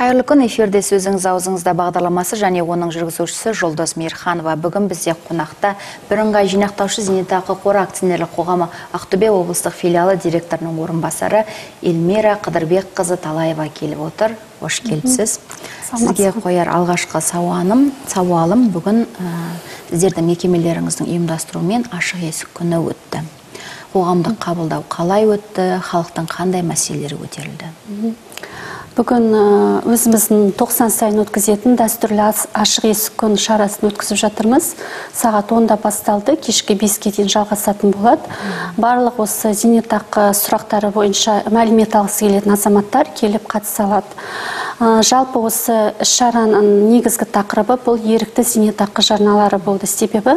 Қайырлы күн, эфирде сөзіңіз аузыңызда бағдарламасы және оның жүргізушісі Жолдас Мейірханова. Бүгін бізде қонақта бірыңғай жинақтаушы зейнетақы қоры акционерлік қоғамы Ақтөбе облыстық филиалы директорының орынбасары Эльмира Қыдырбекқызы Талаева келіп отыр. Қош келіпсіз. Сізге қояр алғашқы сауалым бүгін сіздердің мекемелеріңіздің ұйымдастыруымен ашық есік күні өтті. Қоғамдық қабылдау қалай өтті, халықтың қандай мәселелері көтерілді? Бүгін өзіміздің 90 сайын өткізетін дәстүрлі ашық есік күн шарасын өткізіп жатырмыз. Сағат 10-да басталды, кешкі 5-ке дейін жалғасатын болады. Барлық осы зейнетақы сұрақтары бойынша мәлімет алғысы келетін азаматтар келіп қатыса алады. Жалпы осы шараның негізгі тақырыбы бұл ерікті зейнетақы жарналары болды. Себебі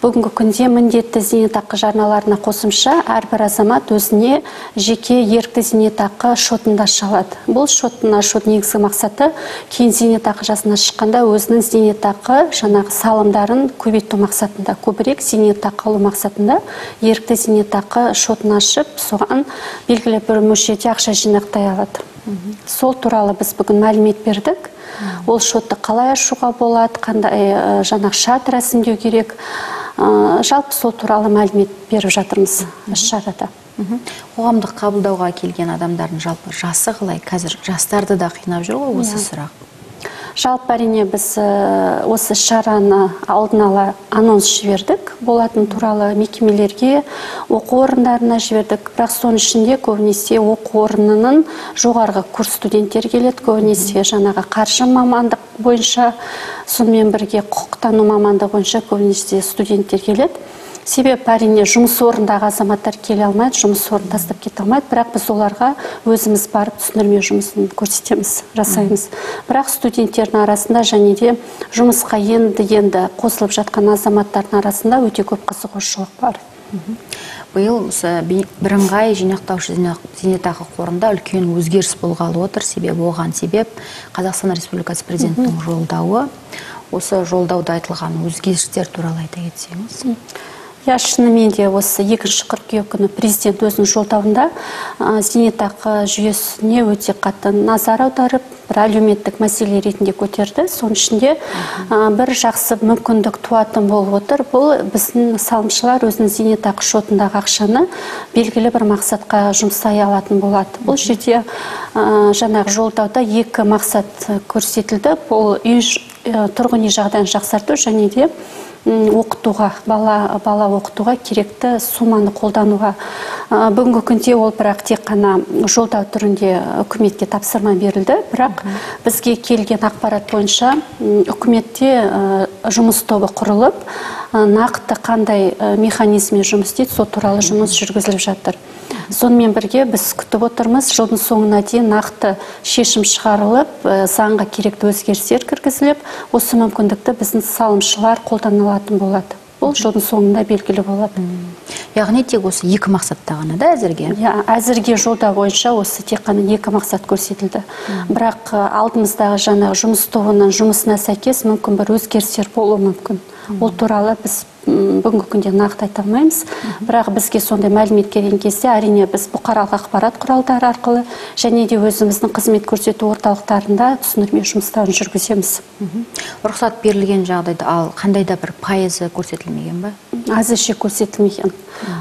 бүгінгі күнде міндетті зейнетақы жарналарына қосымша әрбір азамат өзіне жеке ерікті зейнетақы шотында аша алады. Бұл шоттың ашу негізгі мақсаты кейін зейнетақы жасына шыққанда өзінің зейнетақы жаңағы салымдарын көбейту мақсатында, көбірек зейнетақы алу мақсатында ерікті зейнетақы шотын ашып, соған белгілі бір мөлшерде ақша жинақтай алады. Сол туралы біз бүгін мәлімет бердік. Ол шотты қалай ашуға болады, қандай жаңағы шарт рәсімдеу керек. Жалпы сол туралы мәлімет беріп жатырмыз шарада. Қоғамдық қабылдауға келген адамдардың жалпы жасы қалай? Қазір жастарды да қинап жүр ғой осы сұрақ. Жалпы әрине біз осы шараны алдын ала анонс жібердік. Болатын туралы мекемелерге, оқу орындарына жібердік. Бірақ соның ішінде көбінесе оқу орнының жоғарғы курс студенттер келеді. Көбінесе жаңағы қаржы мамандық бойынша, сонымен бірге құқықтану мамандығы бойынша көбінесе студенттер келеді. Себебі әрине жұмыс орындағы азаматтар келе алмайды, жұмыс орнын тастап кете алмайды, бірақ біз оларға өзіміз барып түсіндірме жұмысын көрсетеміз, жасаймыз. Бірақ студенттердің арасында және де жұмысқа енді қосылып жатқан азаматтардың арасында өте көп қызығушылық бар. Биыл бірыңғай жинақтаушы зейнетақы қорында үлкен өзгеріс болғалы отыр. Себебі оған Қазақстан Республикасы президентінің жолдауы. Осы жолдауда айтылған өзгерістер туралы айта кетсеңіз. Шынымен де осы 2 қыркүйек күні президент өзінің жолдауында зейнетақы жүйесіне өте қатты назар аударып, бір әлеуметтік мәселе ретінде көтерді. Соның ішінде бір жақсы мүмкіндік туатын болып отыр. Бұл біздің салымшылар өзінің зейнетақы шотындағы ақшаны белгілі бір мақсатқа жұмсай алатын болады. Бұл жерде жаңағы жолдауда 2 мақсат көрсетілді. Бұл тұрғын үй жағдайын жақсарту және де оқытуға, бала оқытуға керекті суманы қолдануға. Бүгінгі күнде ол бірақ тек қана жолдау түрінде үкіметке тапсырма берілді. Бірақ бізге келген ақпарат бойынша үкіметте жұмыс тобы құрылып, нақты қандай механизммен жұмыс істейді, сол туралы жұмыс жүргізіліп жатыр. Сонымен бірге біз күтіп отырмыз, жылдың соңына дейін нақты шешім шығарылып, заңға керекті өзгерістер кіргізіліп, осы мүмкіндікті біздің салымшылар қолдана алатын болады. Бұл жылдың соңында белгілі болады. Яғни тек осы 2 мақсатта ғана да әзірге? Әзірге жолда бойынша осы тек қана 2 мақсат көрсетілді. Бірақ алдымыздағы жаңағы жұмыс тобының жұмысына сәйкес мүмкін бір өзгерістер болуы мүмкін. Ол туралы біз бүгінгі күнде нақты айта алмаймыз. Бірақ бізге сондай мәлімет келген кезде әрине біз бұқаралық ақпарат құралдары арқылы және де өзіміздің қызмет көрсету орталықтарында түсіндірме жұмыстарын жүргіземіз. Рұқсат берілген жағдайда ал қандай да бір пайызы көрсетілмеген ба? Әзірше көрсетілмеген.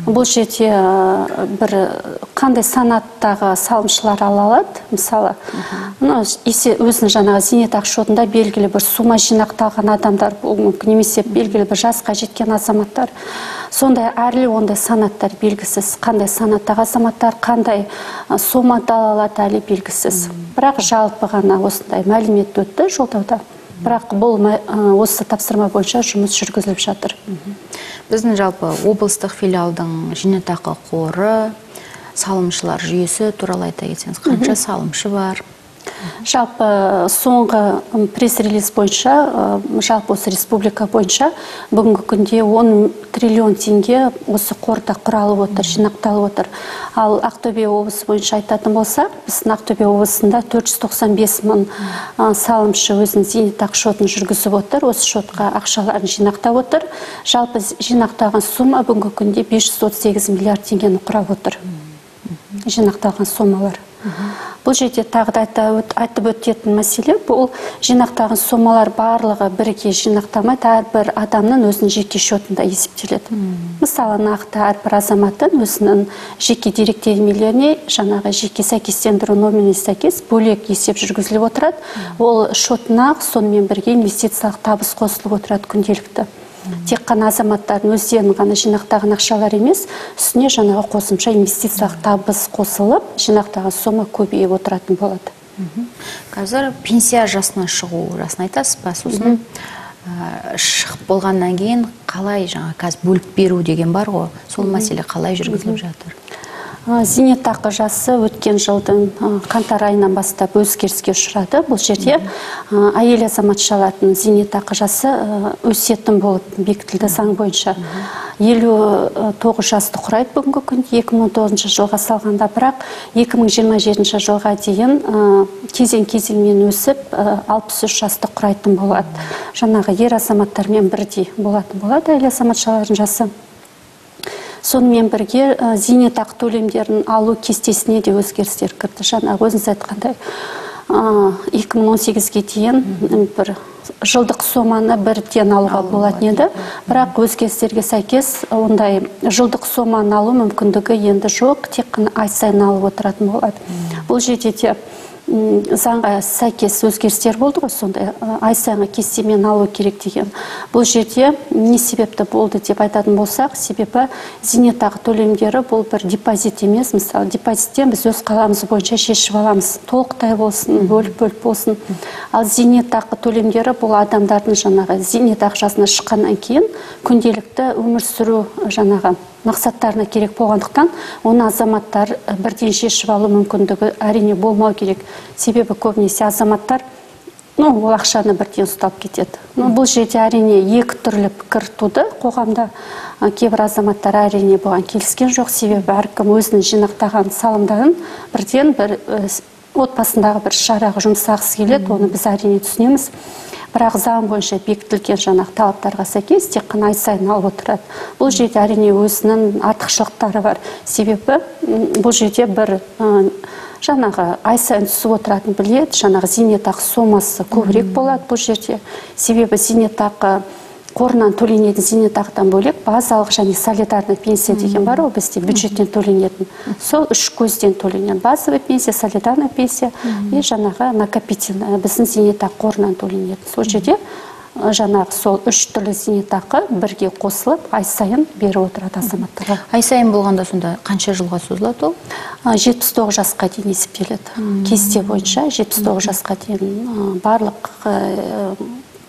Бұл жерде бір қандай санаттағы салымшылар ала алады. Мысалы, өзінің жаңағы зейнетақы шотында белгілі бір сума жинақталған адамдар болуы мүмкін, немесе белгілі бір жасқа жеткен азаматтар. Сондай әрлі ондай санаттар белгісіз. Қандай санаттағы азаматтар, қандай суммада ала алады әлі белгісіз. Бірақ жалпы ғана осындай мәлімет өтті жолдауда. Бірақ бұл осы тапсырма бойынша жұмыс жүргізіліп жатыр. Біздің жалпы облыстық филиалдың жинетақы қоры, салымшылар жүйесі туралы айта кетсеңіз, қанша салымшы бар? Жалпы соңғы пресс-релиз бойынша, жалпы осы республика бойынша бүгінгі күнде 10 триллион теңге осы қорда құралып отыр, жинақталып отыр. Ал Ақтөбе облысы бойынша айтатын болсақ, біздің Ақтөбе облысында 495 мың салымшы өзінің зейнетақы шотын жүргізіп отыр, осы шотқа ақшаларын жинақтап отыр. Жалпы жинақталған сума бүгінгі күнде 538 миллиард теңгені құрап отыр. Жинақталған суммалар. Бұл жерде тағы да айтып өтетін мәселе, бұл жинақтаған сомалар барлығы бірге жинақталмайды, әрбір адамның өзінің жеке шотында есептеледі. Мысалы, нақты әрбір азаматтың өзінің жеке деректемелеріне жаңағы жеке сәйкестендіру номеріне сәйкес бөлек есеп жүргізіліп отырады. Ол шотына сонымен бірге инвестициялық табыс қосылып отырады күнделікті. Тек қана азаматтардың өздерінің ғана жинақтаған ақшалар емес, үстіне жаңағы қосымша инвестициялық табыс қосылып, жинақтаған сома көбейіп отыратын болады. Қазір пенсия жасына шығу жасын айтасыз ба? Сосын шығып болғаннан кейін қалай жаңа қазір бөліп беру деген бар ғой, сол мәселе қалай жүргізіліп жатыр? Зейнетақы жасы өткен жылдың қаңтар айынан бастап өзгеріске ұшырады. Бұл жерде әйел азаматшалардың зейнетақы жасы өсетін болып бекітілді заң бойынша. 59 жасты құрайды бүгінгі күнде 2019 жылға салғанда, бірақ 2027 жылға дейін кезең-кезеңмен өсіп 63 жасты құрайтын болады. Жаңағы ер азаматтармен бірдей болатын болады әйел азаматшалардың жасы. Сонымен бірге зейнетақы төлемдерін алу кестесіне де өзгерістер кірді. Жаңағы өзіңіз айтқандай 2018-ге дейін бір жылдық соманы бірден алуға болатын еді, бірақ өзгерістерге сәйкес ондай жылдық соманы алу мүмкіндігі енді жоқ, тек қана ай сайын алып отыратын болады. Бұл жерде де заңға сәйкес өзгерістер болды ғой, сондай ай сайынғы кестемен алу керек деген. Бұл жерде не себепті болды деп айтатын болсақ, себебі зейнетақы төлемдері бұл бір депозит емес. Мысалы, депозиттен біз өз қаламыз бойынша шешіп аламыз, толықтай болсын, бөліп болсын. Ал зейнетақы төлемдері бұл адамдардың жаңағы зейнетақы жасына шыққаннан кейін күнделікті өмір сүру жаңағы мақсаттарына керек болғандықтан, оны азаматтар бірден шешіп алу мүмкіндігі әрине болмау керек. Себебі көбінесе азаматтар ол ақшаны бірден ұстап кетеді. Бұл жерде әрине екі түрлі пікір туды қоғамда. Кейбір азаматтар әрине бұған келіскен жоқ, себебі әркім өзінің жинақтаған салымдарын бірден бір отбасындағы бір шараға жұмсағысы келеді, оны біз әрине түсінеміз. Бірақ заң бойынша бекітілген жаңағы талаптарға сәйкес тек қана ай сайын алып отырады. Бұл жерде әрине өзінің артықшылықтары бар. Себебі бұл жерде бір жаңағы ай сайын түсіп отыратын біледі, жаңағы зейнетақы сомасы көбірек болады бұл жерде. Себебі зейнетақы қорынан төленетін зейнетақыдан бөлек базалық және солидарный пенсия деген бар, ол бізде бюджеттен төленетін. Сол үш көзден төленген: базовый пенсия, солидарный пенсия и жаңағы накопительный, біздің зейнетақы қорынан төленетін. Сол жерде жаңағы сол үш түрлі зейнетақы бірге қосылып ай сайын беріп отырады азаматтарға. Ай сайын болғанда сонда қанша жылға созылады ол? 79 жасқа дейін есептеледі. Кесте бойынша 79 жасқа дейін барлық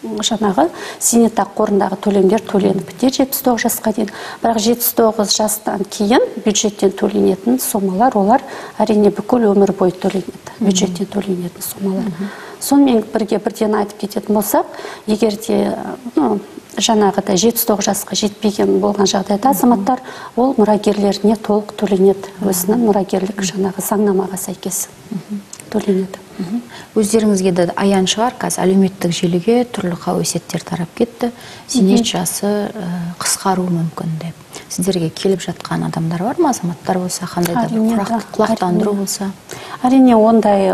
жаңағы зейнетақы қорындағы төлемдер төленіп бітеді 79 жасқа дейін. Бірақ 79 жастан кейін бюджеттен төленетін сомалар, олар әрине бүкіл өмір бойы төленеді. Бюджеттен төленетін сомалар. Сонымен бірге бірден айтып кететін болсақ, егер де жаңағыда 79 жасқа жетпеген болған жағдайда азаматтар ол мұрагерлеріне толық төленеді. Өзінің мұрагерлік жаңағы заңнамаға сәйкес төленеді. Өздеріңізге де аян шығар, қазір әлеуметтік желіге түрлі қауесеттер тарап кетті. Зейнет жасы қысқару мүмкін деп. Сіздерге келіп жатқан адамдар бар ма, азаматтар болса, қандай да бір құлақтандыру болса? Әрине ондай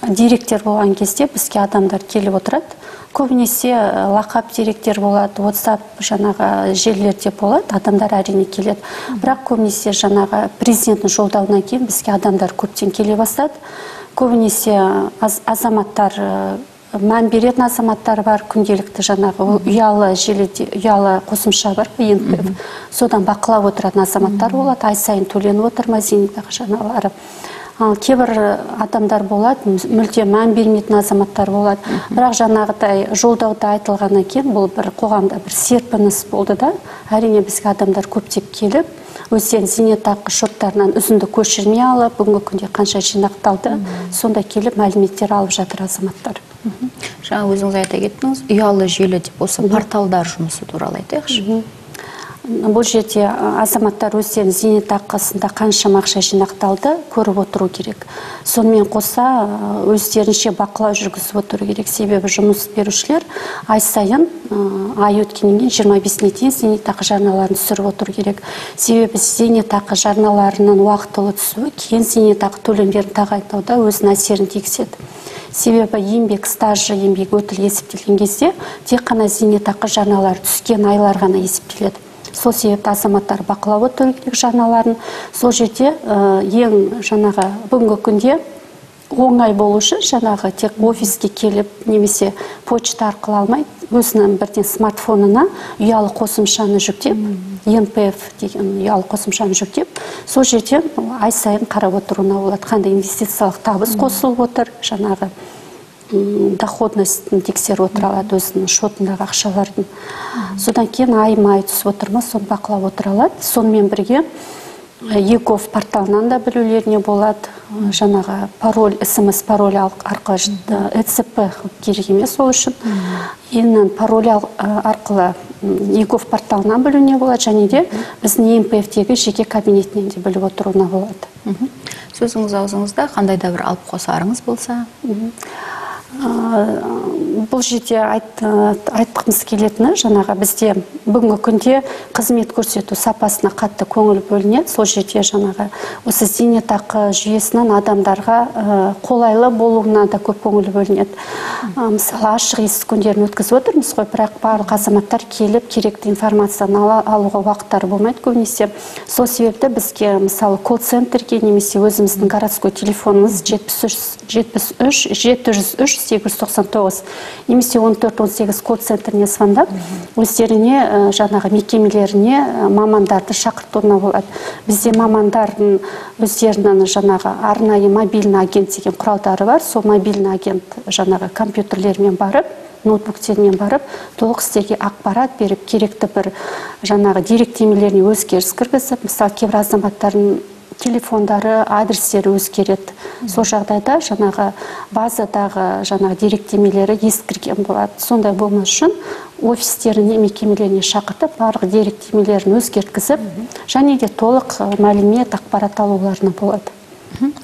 директер болған кезде бізге адамдар келіп отырады. Көбінесе лақап директер болады, WhatsApp жаңағы желілерде болады, адамдар әрине келеді. Бірақ көбінесе жаңағы президенттің жолдауынан кейін бізге адамдар көптен келе бастады. Көбінесе азаматтар, мән беретін азаматтар бар, күнделікті жаңағы ұялы желіде, ұялы қосымша бар, содан бақылап отыратын азаматтар болады, ай сайын төленіп отырма зейнетақы жаңалары. Кейбір адамдар болады, мүлде мән бермейтін азаматтар болады. Бірақ жаңағыдай жолдауда айтылғаннан кейін бұл бір қоғамда бір серпіліс болды да. Әрине бізге адамдар көптеп келіп, өздерінің зейнетақы шоттарынан үзінді көшірме алып, бүгінгі күнде қанша жинақталды, сонда келіп мәліметтер алып жатыр азаматтар. Жаңа өзіңіз айта кеттіңіз, ұялы желі деп осы порталдар жұмысы туралы айтайықшы. бұл жерде азаматтар өздерінің зейнетақысында қаншама ақша жинақталды көріп отыру керек. Сонымен қоса өздерінше бақылау жүргізіп отыру керек. Себебі жұмыс берушілер ай сайын ай өткеннен кейін 25-не дейін зейнетақы жарналарын түсіріп отыру керек. Себебі зейнетақы жарналарының уақытылы түсуі кейін зейнетақы төлемдерін тағайындауда өзінің әсерін тигізеді. Себебі еңбек стажы, еңбек өтілі есептелген кезде тек қана зейнетақы жарналары түскен айлар ғана есептеледі. Сол себепті азаматтар бақылап отыру керек жарналарын. Сол жерде ең жаңағы бүгінгі күнде оңай болу үшін жаңағы тек офиске келіп немесе почта арқылы алмай, өзінің бірден смартфонына ұялы қосымшаны жүктеп, НПФ деген ұялы қосымшаны жүктеп, сол жерден ай сайын қарап отыруына болады. Қандай инвестициялық табыс қосылып отыр, жаңағы доходностьін тексеріп отыра алады өзінің шотындағы ақшалардың. Содан кейін ай-май түсіп отыр ма, соны бақылап отыра алады. Сонымен бірге ЕГОВ порталынан да білулеріне болады. Жаңағы пароль, СМС пароль арқылы ЭЦП керек емес ол үшін. Енді пароль арқылы ЕГОВ порталынан білуіне болады, және де біздің НПФ-тегі жеке кабинетінен де біліп отыруына болады. Сөзіңіз аузыңызда қандай да бір алып қосарыңыз болса? Бұл жерде айтқымыз келетіні, жаңағы бізде бүгінгі күнде қызмет көрсету сапасына қатты көңіл бөлінеді. Сол жерде жаңағы осы зейнетақы жүйесінің адамдарға қолайлы болуына да көп көңіл бөлінеді. Мысалы, ашық есік күндерін өткізіп отырмыз ғой, бірақ барлық азаматтар келіп керекті информацияны алуға уақыттары болмайды көбінесе. Сол себепті бізге мысалы колл-центрге немесе өзіміздің городской телефонымыз 703-899 немесе 14-18 колл-центріне звондап, өздеріне жаңағы мекемелеріне мамандарды шақыртуына болады. Бізде мамандардың өздерінің жаңағы арнайы мобильный агент деген құралдары бар. Сол мобильный агент жаңағы компьютерлермен барып, ноутбуктермен барып, толық сіздерге ақпарат беріп, керекті бір жаңағы деректемелеріне өзгеріс кіргізіп, мысалы кейбір азаматтардың телефондары, адрестері өзгереді. Сол жағдайда жаңағы базадағы жаңағы деректемелері ескірген болады. Сондай болмас үшін офистеріне, мекемелеріне шақыртып, барлық деректемелерін өзгерткізіп, және де толық мәлімет, ақпарат алуларына болады.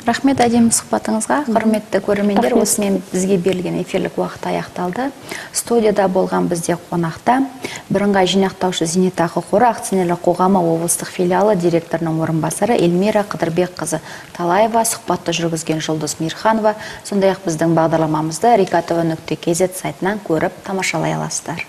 Рахмет әдемі сұхбатыңызға. Құрметті көрермендер, осымен бізге берілген эфирлік уақыт аяқталды. Студияда болған бізде қонақта бірыңғай жинақтаушы зейнетақы қоры акционерлік қоғамы облыстық филиалы директорының орынбасары Эльмира Қыдырбекқызы Талаева, сұхбатты жүргізген Жұлдыз Мейірханова. Сондай-ақ біздің бағдарламамызды rikatv.kz сайтынан көріп тамашалай аласыздар.